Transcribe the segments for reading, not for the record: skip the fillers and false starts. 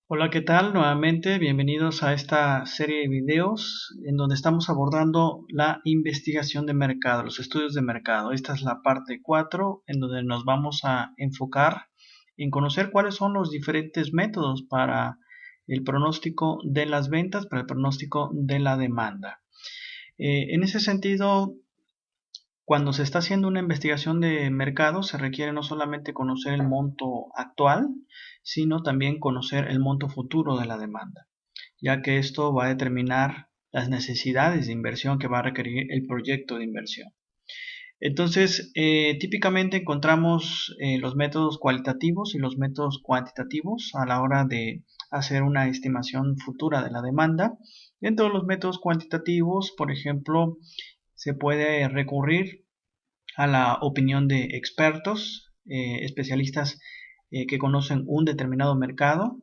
Hola, ¿qué tal? Nuevamente, bienvenidos a esta serie de videos en donde estamos abordando la investigación de mercado, los estudios de mercado. Esta es la parte 4 en donde nos vamos a enfocar en conocer cuáles son los diferentes métodos para el pronóstico de las ventas, para el pronóstico de la demanda. En ese sentido, cuando se está haciendo una investigación de mercado, se requiere no solamente conocer el monto actual, sino también conocer el monto futuro de la demanda, ya que esto va a determinar las necesidades de inversión que va a requerir el proyecto de inversión. Entonces, típicamente encontramos los métodos cualitativos y los métodos cuantitativos a la hora de hacer una estimación futura de la demanda. Dentro de los métodos cuantitativos, por ejemplo, se puede recurrir a la opinión de expertos, especialistas que conocen un determinado mercado,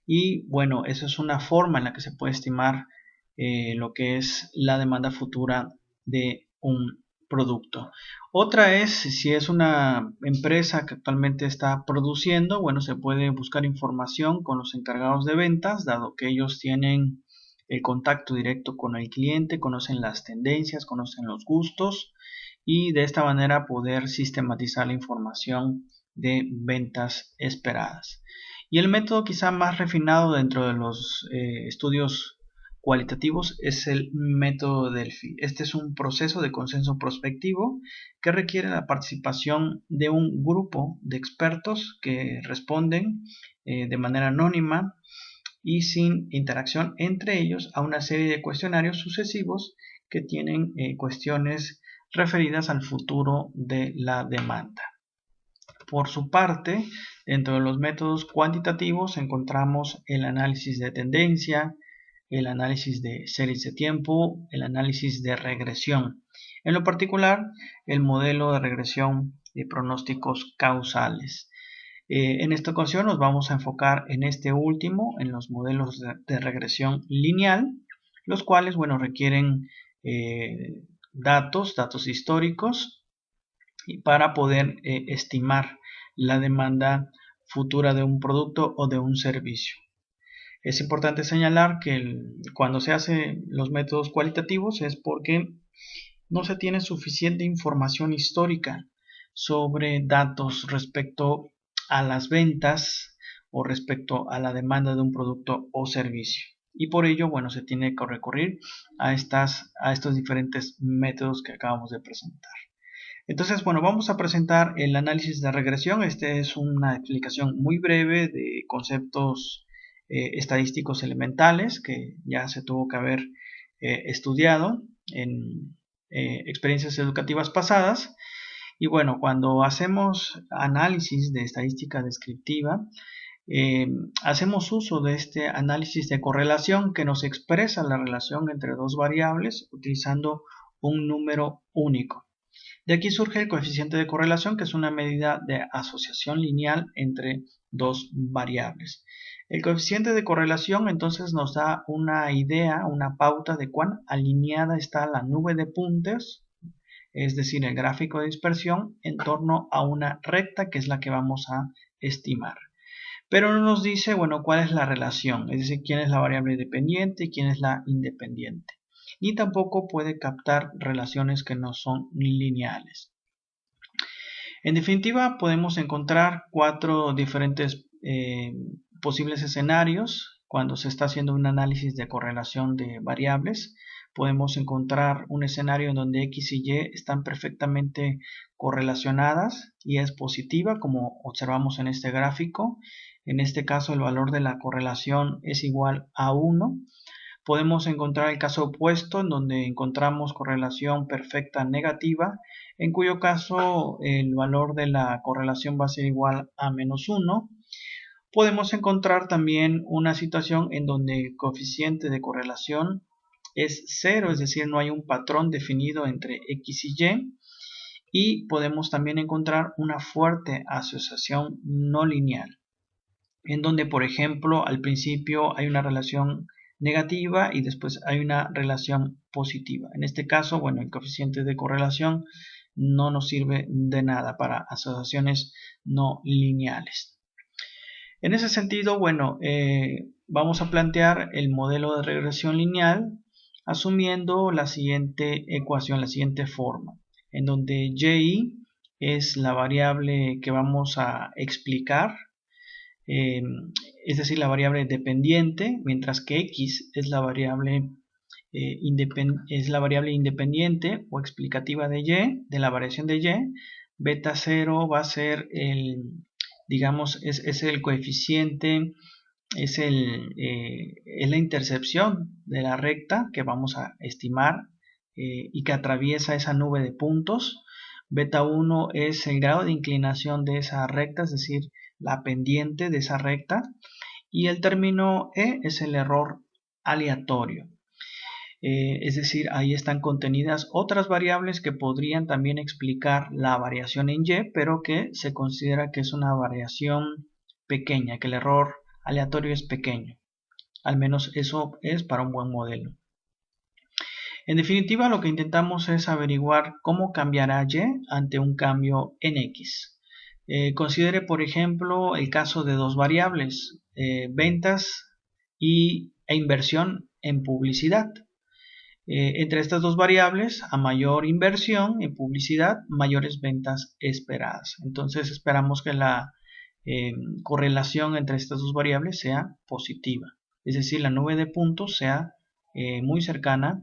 y bueno, esa es una forma en la que se puede estimar lo que es la demanda futura de un producto. Otra es si es una empresa que actualmente está produciendo, bueno, se puede buscar información con los encargados de ventas, dado que ellos tienen el contacto directo con el cliente, conocen las tendencias, conocen los gustos, y de esta manera poder sistematizar la información de ventas esperadas. Y el método quizá más refinado dentro de los estudios cualitativos es el método Delphi. Este es un proceso de consenso prospectivo que requiere la participación de un grupo de expertos que responden de manera anónima y sin interacción entre ellos a una serie de cuestionarios sucesivos que tienen cuestiones referidas al futuro de la demanda. Por su parte, dentro de los métodos cuantitativos encontramos el análisis de tendencia, el análisis de series de tiempo, el análisis de regresión. En lo particular, el modelo de regresión de pronósticos causales. En esta ocasión nos vamos a enfocar en este último, en los modelos de regresión lineal, los cuales, bueno, requieren datos históricos y para poder estimar la demanda futura de un producto o de un servicio. Es importante señalar que cuando se hacen los métodos cualitativos es porque no se tiene suficiente información histórica sobre datos respecto a las ventas o respecto a la demanda de un producto o servicio. Y por ello, bueno, se tiene que recurrir a estos diferentes métodos que acabamos de presentar. Entonces, bueno, vamos a presentar el análisis de regresión. Este es una explicación muy breve de conceptos estadísticos elementales que ya se tuvo que haber estudiado en experiencias educativas pasadas. Y bueno, cuando hacemos análisis de estadística descriptiva, hacemos uso de este análisis de correlación que nos expresa la relación entre dos variables utilizando un número único. De aquí surge el coeficiente de correlación, que es una medida de asociación lineal entre dos variables. El coeficiente de correlación entonces nos da una idea, una pauta de cuán alineada está la nube de puntos, es decir, el gráfico de dispersión, en torno a una recta que es la que vamos a estimar. Pero no nos dice, bueno, cuál es la relación, es decir, quién es la variable dependiente y quién es la independiente. Ni tampoco puede captar relaciones que no son lineales. En definitiva, podemos encontrar cuatro diferentes posibles escenarios cuando se está haciendo un análisis de correlación de variables. Podemos encontrar un escenario en donde X y Y están perfectamente correlacionadas y es positiva, como observamos en este gráfico. En este caso, el valor de la correlación es igual a 1. Podemos encontrar el caso opuesto, en donde encontramos correlación perfecta negativa, en cuyo caso el valor de la correlación va a ser igual a menos 1. Podemos encontrar también una situación en donde el coeficiente de correlación es 0, es decir, no hay un patrón definido entre X y Y. Y podemos también encontrar una fuerte asociación no lineal, en donde, por ejemplo, al principio hay una relación negativa y después hay una relación positiva. En este caso, bueno, el coeficiente de correlación no nos sirve de nada para asociaciones no lineales. En ese sentido, bueno, vamos a plantear el modelo de regresión lineal asumiendo la siguiente ecuación, la siguiente forma, en donde y es la variable que vamos a explicar, es decir, la variable dependiente, mientras que x es la variable, independiente o explicativa de y, de la variación de y. Beta 0 va a ser digamos, es el coeficiente, es la intercepción de la recta que vamos a estimar y que atraviesa esa nube de puntos. Beta 1 es el grado de inclinación de esa recta, es decir, la pendiente de esa recta. Y el término e es el error aleatorio. Es decir, ahí están contenidas otras variables que podrían también explicar la variación en y, pero que se considera que es una variación pequeña, que el error aleatorio es pequeño. Al menos eso es para un buen modelo. En definitiva, lo que intentamos es averiguar cómo cambiará y ante un cambio en x. Considere, por ejemplo, el caso de dos variables, ventas e inversión en publicidad. Entre estas dos variables, a mayor inversión en publicidad, mayores ventas esperadas. Entonces esperamos que la correlación entre estas dos variables sea positiva. Es decir, la nube de puntos sea muy cercana,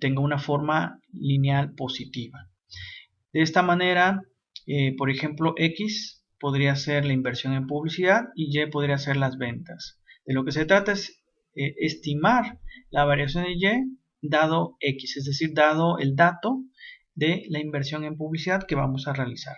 tenga una forma lineal positiva. De esta manera, por ejemplo, x podría ser la inversión en publicidad y y podría ser las ventas. De lo que se trata es estimar la variación de y dado x, es decir, dado el dato de la inversión en publicidad que vamos a realizar.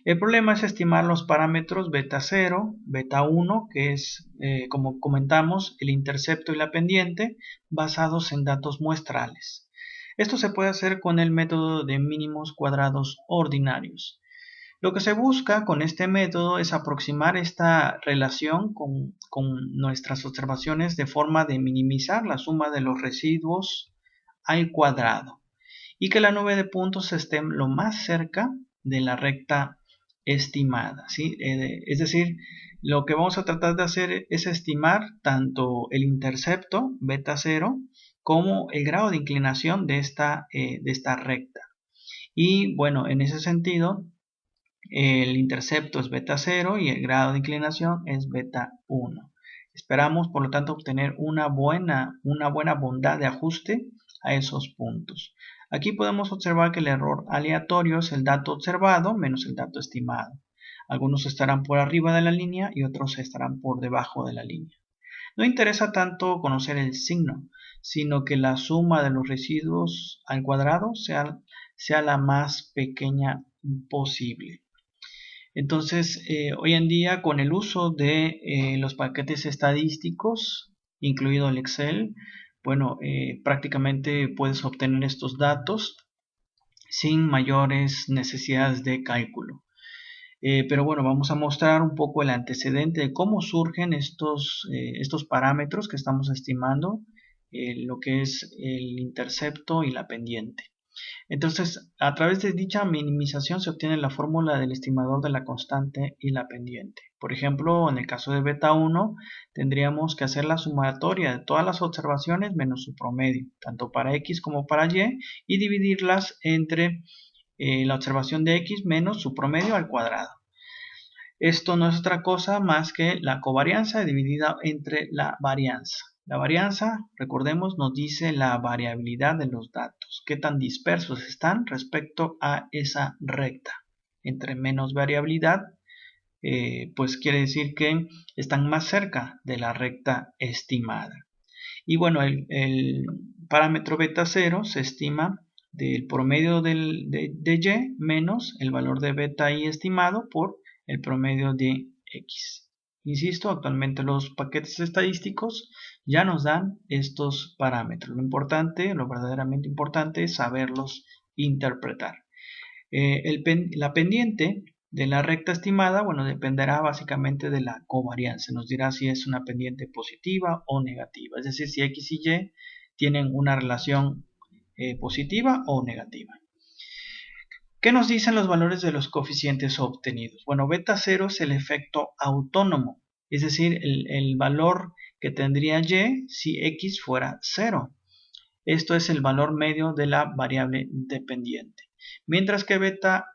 El problema es estimar los parámetros beta 0, beta 1, que es, como comentamos, el intercepto y la pendiente, basados en datos muestrales. Esto se puede hacer con el método de mínimos cuadrados ordinarios. Lo que se busca con este método es aproximar esta relación con nuestras observaciones de forma de minimizar la suma de los residuos al cuadrado y que la nube de puntos esté lo más cerca de la recta estimada, ¿sí? Es decir, lo que vamos a tratar de hacer es estimar tanto el intercepto beta 0 como el grado de inclinación de esta recta. Y bueno, en ese sentido, el intercepto es beta 0 y el grado de inclinación es beta 1. Esperamos, por lo tanto, obtener una buena bondad de ajuste a esos puntos. Aquí podemos observar que el error aleatorio es el dato observado menos el dato estimado. Algunos estarán por arriba de la línea y otros estarán por debajo de la línea. No interesa tanto conocer el signo, sino que la suma de los residuos al cuadrado sea la más pequeña posible. Entonces, hoy en día, con el uso de los paquetes estadísticos, incluido el Excel, bueno, prácticamente puedes obtener estos datos sin mayores necesidades de cálculo. Pero bueno, vamos a mostrar un poco el antecedente de cómo surgen estos parámetros que estamos estimando, lo que es el intercepto y la pendiente. Entonces, a través de dicha minimización se obtiene la fórmula del estimador de la constante y la pendiente. Por ejemplo, en el caso de beta 1, tendríamos que hacer la sumatoria de todas las observaciones menos su promedio, tanto para x como para y dividirlas entre la observación de x menos su promedio al cuadrado. Esto no es otra cosa más que la covarianza dividida entre la varianza. La varianza, recordemos, nos dice la variabilidad de los datos, qué tan dispersos están respecto a esa recta. Entre menos variabilidad, pues quiere decir que están más cerca de la recta estimada. Y bueno, el parámetro beta 0 se estima del promedio de y menos el valor de beta i estimado por el promedio de x. Insisto, actualmente los paquetes estadísticos ya nos dan estos parámetros. Lo importante, lo verdaderamente importante es saberlos interpretar. La pendiente de la recta estimada, bueno, dependerá básicamente de la covarianza. Nos dirá si es una pendiente positiva o negativa. Es decir, si x y y tienen una relación positiva o negativa. ¿Qué nos dicen los valores de los coeficientes obtenidos? Bueno, beta 0 es el efecto autónomo, es decir, el valor que tendría y si x fuera 0. Esto es el valor medio de la variable dependiente. Mientras que beta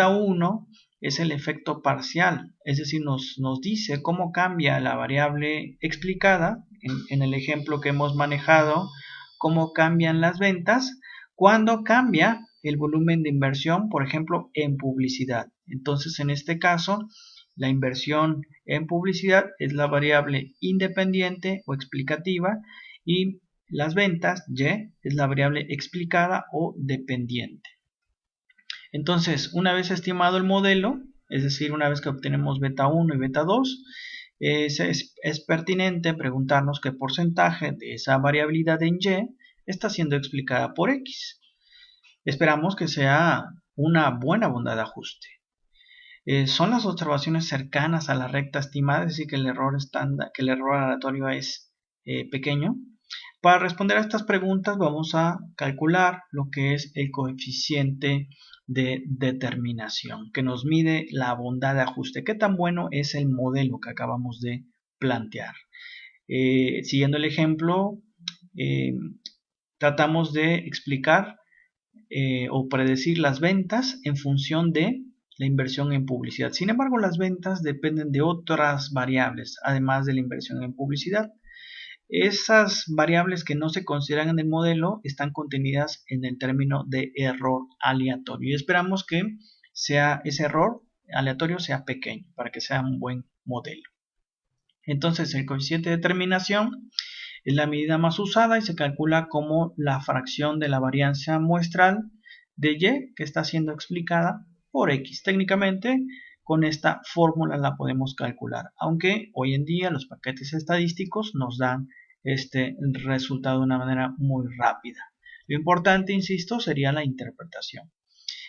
1 es el efecto parcial, es decir, nos dice cómo cambia la variable explicada, en el ejemplo que hemos manejado, cómo cambian las ventas cuando cambia el volumen de inversión, por ejemplo, en publicidad. Entonces, en este caso, la inversión en publicidad es la variable independiente o explicativa y las ventas, y, es la variable explicada o dependiente. Entonces, una vez estimado el modelo, es decir, una vez que obtenemos beta 1 y beta 2, es pertinente preguntarnos qué porcentaje de esa variabilidad en y está siendo explicada por x. Esperamos que sea una buena bondad de ajuste. Son las observaciones cercanas a la recta estimada, es decir, que el error aleatorio es pequeño. Para responder a estas preguntas vamos a calcular lo que es el coeficiente de determinación, que nos mide la bondad de ajuste. ¿Qué tan bueno es el modelo que acabamos de plantear? Siguiendo el ejemplo, tratamos de explicar o predecir las ventas en función de la inversión en publicidad. Sin embargo, las ventas dependen de otras variables, además de la inversión en publicidad. Esas variables que no se consideran en el modelo están contenidas en el término de error aleatorio y esperamos que ese error aleatorio sea pequeño para que sea un buen modelo. Entonces, el coeficiente de determinación es la medida más usada y se calcula como la fracción de la varianza muestral de y que está siendo explicada por x. Técnicamente, con esta fórmula la podemos calcular, aunque hoy en día los paquetes estadísticos nos dan este resultado de una manera muy rápida. Lo importante, insisto, sería la interpretación.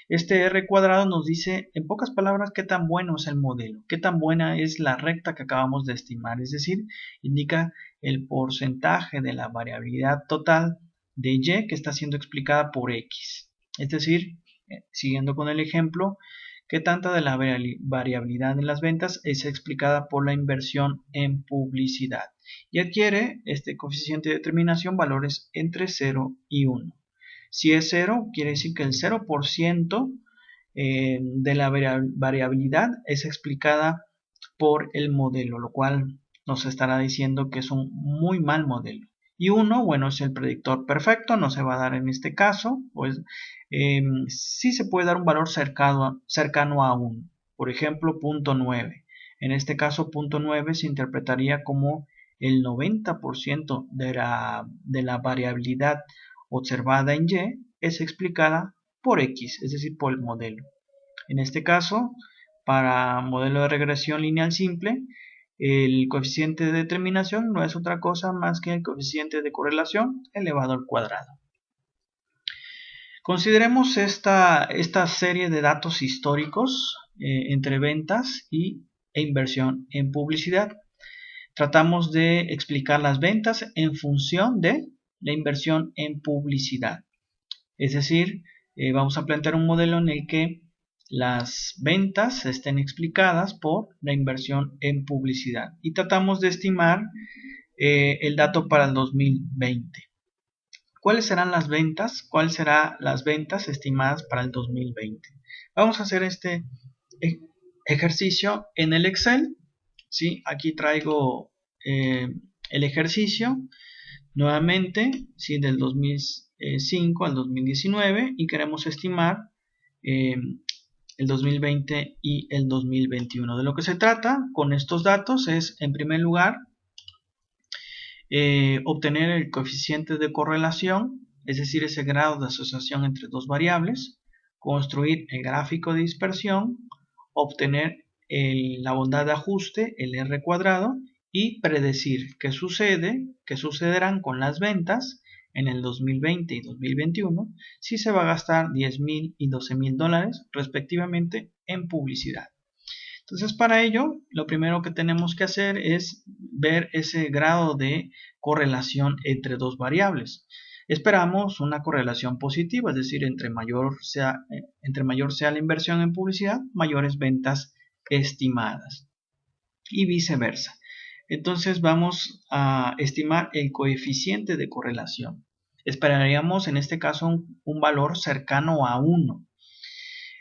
Este R cuadrado nos dice, en pocas palabras, qué tan bueno es el modelo, qué tan buena es la recta que acabamos de estimar, es decir, indica el porcentaje de la variabilidad total de y que está siendo explicada por x. Es decir, siguiendo con el ejemplo, qué tanta de la variabilidad en las ventas es explicada por la inversión en publicidad. Y adquiere este coeficiente de determinación valores entre 0 y 1. Si es 0, quiere decir que el 0% de la variabilidad es explicada por el modelo, lo cual nos estará diciendo que es un muy mal modelo. Y 1, bueno, es el predictor perfecto, no se va a dar en este caso, pues sí se puede dar un valor cercano a 1, por ejemplo, 0.9. En este caso, 0.9 se interpretaría como el 90% de la variabilidad observada en y es explicada por x, es decir, por el modelo. En este caso, para modelo de regresión lineal simple, el coeficiente de determinación no es otra cosa más que el coeficiente de correlación elevado al cuadrado. Consideremos esta serie de datos históricos entre ventas e inversión en publicidad. Tratamos de explicar las ventas en función de la inversión en publicidad. Es decir, vamos a plantear un modelo en el que las ventas estén explicadas por la inversión en publicidad. Y tratamos de estimar el dato para el 2020. ¿Cuáles serán las ventas? ¿Cuáles serán las ventas estimadas para el 2020? Vamos a hacer este ejercicio en el Excel. ¿Sí? Aquí traigo el ejercicio nuevamente, ¿sí? Del 2005 al 2019 y queremos estimar el 2020 y el 2021. De lo que se trata con estos datos es, en primer lugar, obtener el coeficiente de correlación, es decir, ese grado de asociación entre dos variables, construir el gráfico de dispersión, obtener la bondad de ajuste, el R cuadrado, y predecir qué sucederán con las ventas en el 2020 y 2021 si se va a gastar $10,000 y $12,000 respectivamente en publicidad. Entonces, para ello, lo primero que tenemos que hacer es ver ese grado de correlación entre dos variables. Esperamos una correlación positiva, es decir, entre mayor sea la inversión en publicidad, mayores ventas estimadas y viceversa. Entonces vamos a estimar el coeficiente de correlación. Esperaríamos en este caso un valor cercano a 1.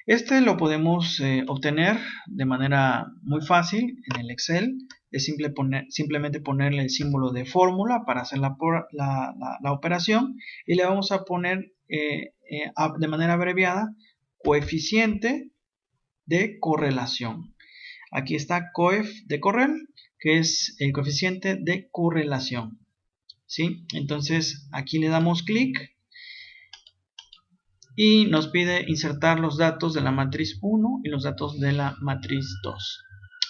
Este lo podemos obtener de manera muy fácil en el Excel. Es simplemente ponerle el símbolo de fórmula para hacer la operación y le vamos a poner de manera abreviada coeficiente de correlación. Aquí está coef de correl, que es el coeficiente de correlación. ¿Sí? Entonces aquí le damos clic y nos pide insertar los datos de la matriz 1 y los datos de la matriz 2.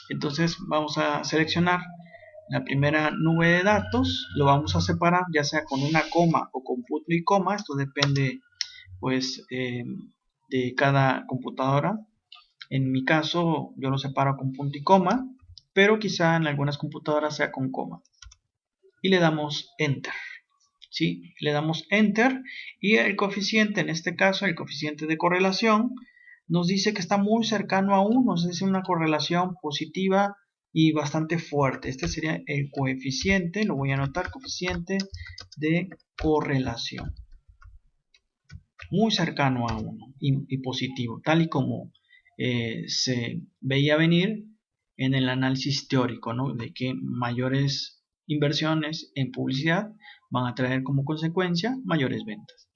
Entonces vamos a seleccionar la primera nube de datos, lo vamos a separar ya sea con una coma o con punto y coma. Esto depende pues de cada computadora. En mi caso yo lo separo con punto y coma, pero quizá en algunas computadoras sea con coma. Y le damos Enter. ¿Sí? Le damos Enter y el coeficiente, en este caso el coeficiente de correlación, nos dice que está muy cercano a 1, es decir, una correlación positiva y bastante fuerte. Este sería el coeficiente, lo voy a anotar, coeficiente de correlación. Muy cercano a 1 y positivo, tal y como se veía venir en el análisis teórico, ¿no? De que mayores inversiones en publicidad van a traer como consecuencia mayores ventas.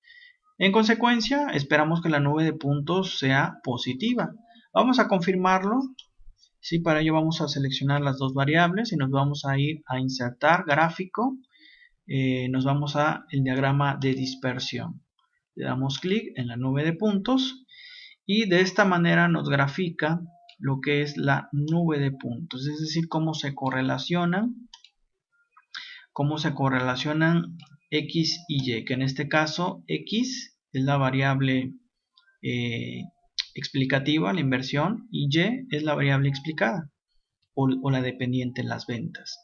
En consecuencia, esperamos que la nube de puntos sea positiva. Vamos a confirmarlo. Sí, para ello vamos a seleccionar las dos variables y nos vamos a ir a insertar gráfico. Nos vamos a el diagrama de dispersión. Le damos clic en la nube de puntos y de esta manera nos grafica lo que es la nube de puntos, es decir, cómo se correlacionan X y Y, que en este caso X es la variable explicativa, la inversión, y Y es la variable explicada o la dependiente, las ventas.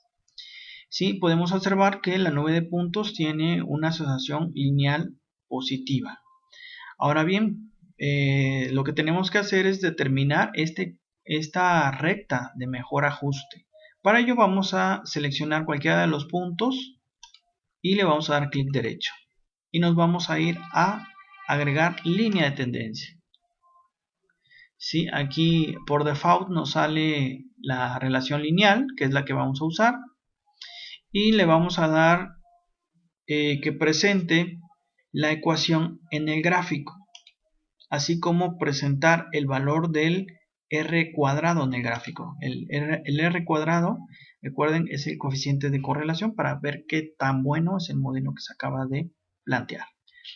Sí, podemos observar que la nube de puntos tiene una asociación lineal positiva. Ahora bien, lo que tenemos que hacer es determinar esta recta de mejor ajuste. Para ello vamos a seleccionar cualquiera de los puntos y le vamos a dar clic derecho. Y nos vamos a ir a agregar línea de tendencia. ¿Sí? Aquí por default nos sale la relación lineal, que es la que vamos a usar. Y le vamos a dar que presente la ecuación en el gráfico, así como presentar el valor del R cuadrado en el gráfico. El R cuadrado, recuerden, es el coeficiente de correlación para ver qué tan bueno es el modelo que se acaba de plantear.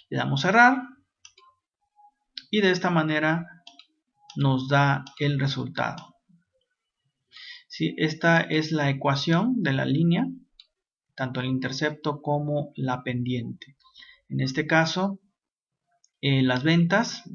Le damos cerrar y de esta manera nos da el resultado. ¿Sí? Esta es la ecuación de la línea, tanto el intercepto como la pendiente. En este caso, las ventas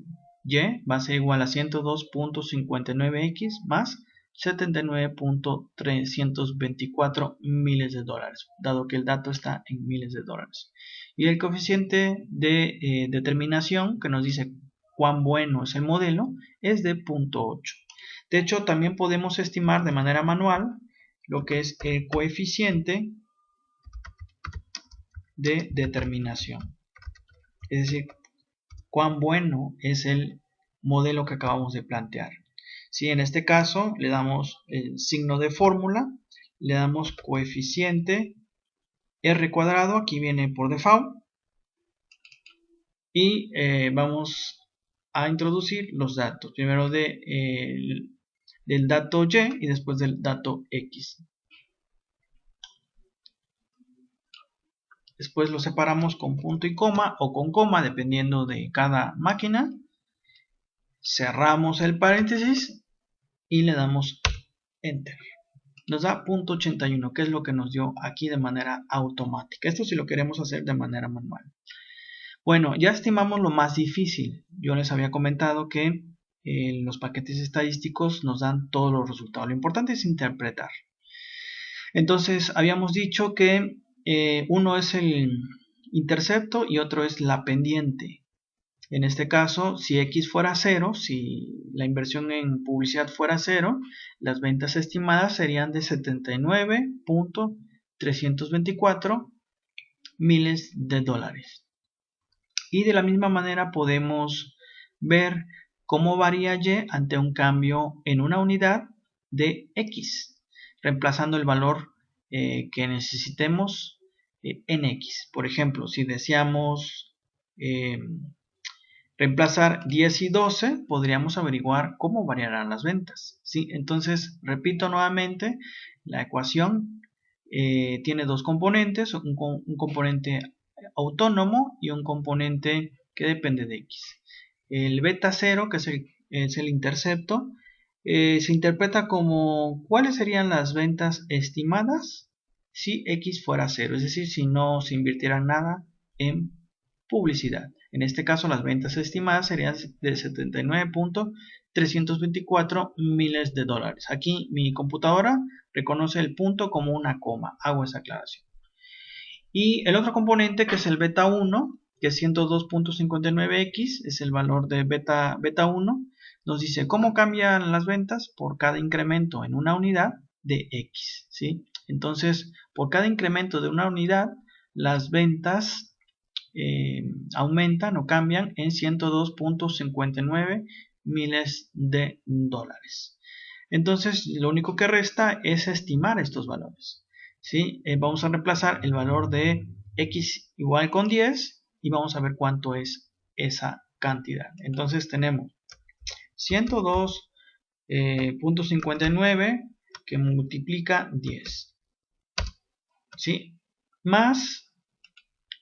Y va a ser igual a 102.59x más 79.324 miles de dólares, dado que el dato está en miles de dólares. Y el coeficiente de determinación, que nos dice cuán bueno es el modelo, es de 0.8. De hecho, también podemos estimar de manera manual lo que es el coeficiente de determinación. Es decir, cuán bueno es el modelo que acabamos de plantear. Si en este caso le damos el signo de fórmula, le damos coeficiente R cuadrado, aquí viene por default, y vamos a introducir los datos, primero del dato Y y después del dato X. Después lo separamos con punto y coma o con coma, dependiendo de cada máquina. Cerramos el paréntesis y le damos Enter. Nos da .81, que es lo que nos dio aquí de manera automática. Esto si lo queremos hacer de manera manual. Bueno, ya estimamos lo más difícil. Yo les había comentado que los paquetes estadísticos nos dan todos los resultados. Lo importante es interpretar. Entonces, habíamos dicho que uno es el intercepto y otro es la pendiente. En este caso, si X fuera 0, si la inversión en publicidad fuera 0, las ventas estimadas serían de 79.324 miles de dólares. Y de la misma manera podemos ver cómo varía Y ante un cambio en una unidad de X, reemplazando el valor que necesitemos en X. Por ejemplo, si deseamos reemplazar 10 y 12, podríamos averiguar cómo variarán las ventas, ¿sí? Entonces, repito nuevamente, la ecuación tiene dos componentes, un componente autónomo y un componente que depende de X. El beta 0, que es el intercepto, se interpreta como cuáles serían las ventas estimadas si X fuera 0, es decir, si no se invirtiera nada en publicidad. En este caso, las ventas estimadas serían de 79.324 miles de dólares. Aquí mi computadora reconoce el punto como una coma. Hago esa aclaración. Y el otro componente, que es el beta 1, que es 102.59x, es el valor de beta 1, nos dice cómo cambian las ventas por cada incremento en una unidad de x, ¿sí? Entonces, por cada incremento de una unidad, las ventas aumentan o cambian en 102.59 miles de dólares. Entonces, lo único que resta es estimar estos valores, ¿sí? Vamos a reemplazar el valor de X igual con 10 y vamos a ver cuánto es esa cantidad. Entonces tenemos 102.59 que multiplica 10, ¿sí? Más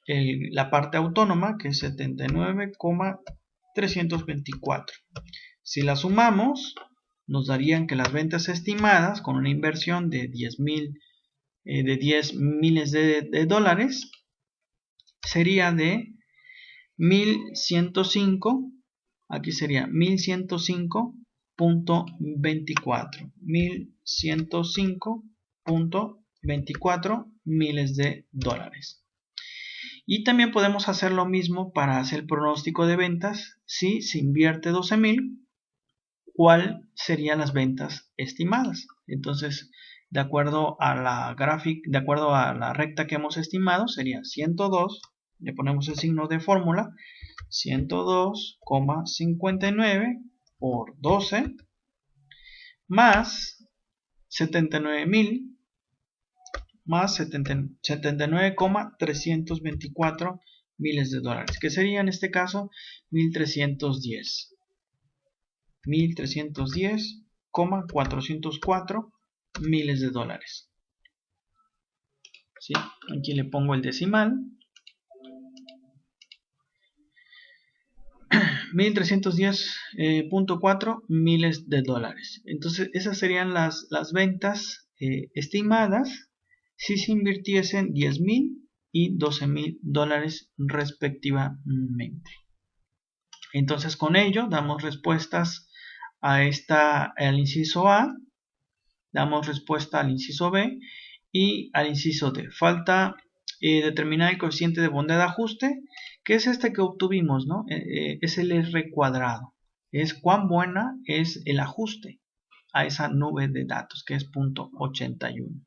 la parte autónoma, que es 79.324. Si la sumamos, nos darían que las ventas estimadas con una inversión de 10 miles de dólares sería de 1105, aquí sería 1105.24, 1105.24 miles de dólares. Y también podemos hacer lo mismo para hacer el pronóstico de ventas. Si se invierte 12,000, ¿cuál serían las ventas estimadas? Entonces, de acuerdo a la gráfica, de acuerdo a la recta que hemos estimado, sería 102, le ponemos el signo de fórmula, 102,59 por 12 más 79,000 más 79,324 miles de dólares, que sería en este caso 1310,404 miles de dólares. ¿Sí? Aquí le pongo el decimal. 1310.4 miles de dólares. Entonces esas serían las ventas estimadas si se invirtiesen 10,000 y 12,000 dólares respectivamente. Entonces con ello damos respuestas al inciso A, damos respuesta al inciso B y al inciso D. Falta determinar el coeficiente de bondad de ajuste, que es este que obtuvimos, ¿no? Es el R cuadrado. Es cuán buena es el ajuste a esa nube de datos, que es 0.81.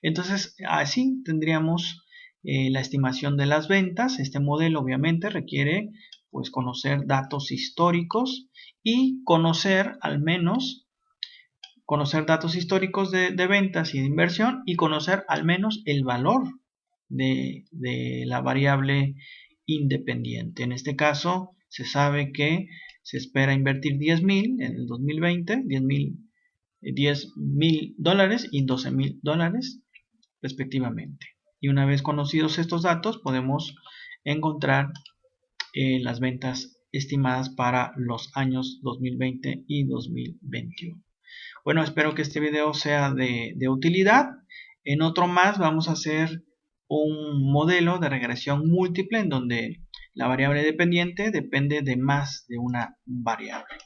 Entonces, así tendríamos la estimación de las ventas. Este modelo obviamente requiere pues conocer datos históricos y conocer datos históricos de ventas y de inversión y conocer al menos el valor de la variable independiente. En este caso se sabe que se espera invertir 10,000 en el 2020, 10,000 dólares y 12,000 dólares respectivamente. Y una vez conocidos estos datos podemos encontrar las ventas estimadas para los años 2020 y 2021. Bueno, espero que este video sea de utilidad. En otro más vamos a hacer un modelo de regresión múltiple en donde la variable dependiente depende de más de una variable.